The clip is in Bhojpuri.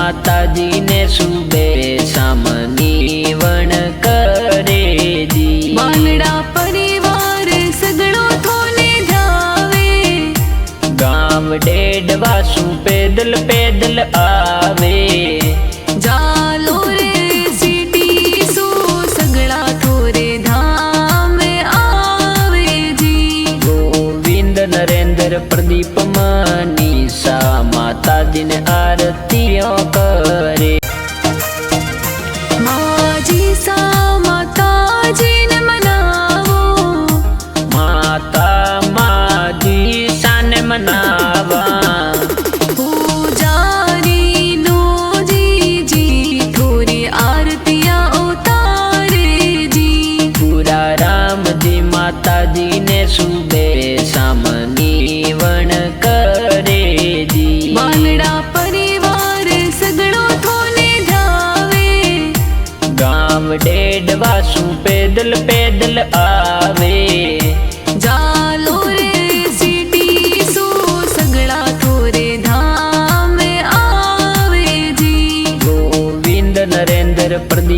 माताजी ने सुबह सामनी वण करे जी। बालड़ा परिवार सगड़ो थोने जावे, गांव डेढ़ वासु पैदल पैदल आवे। जालो रे सिटी सो सगड़ा थोरे धाम आवे जी। गोविंद नरेंद्र प्रदीप मनीषा माताजी ने आरतियों करे। माजी सा माताजी ने मनावो, माता माजी सा ने मनावा। पूजारी नो जी थोरी आरतियां उतारे जी। पूरा राम जी माताजी ने सुबह सामनी वण करे जी। बालड़ा परिवार सगड़ो थोने जावे, गांव डेढ़ वासु पैदल पैदल आवे। जालो रे सिटी सो सगड़ा थोरे धाम आवे जी। गोविंद नरेंद्र प्रदीप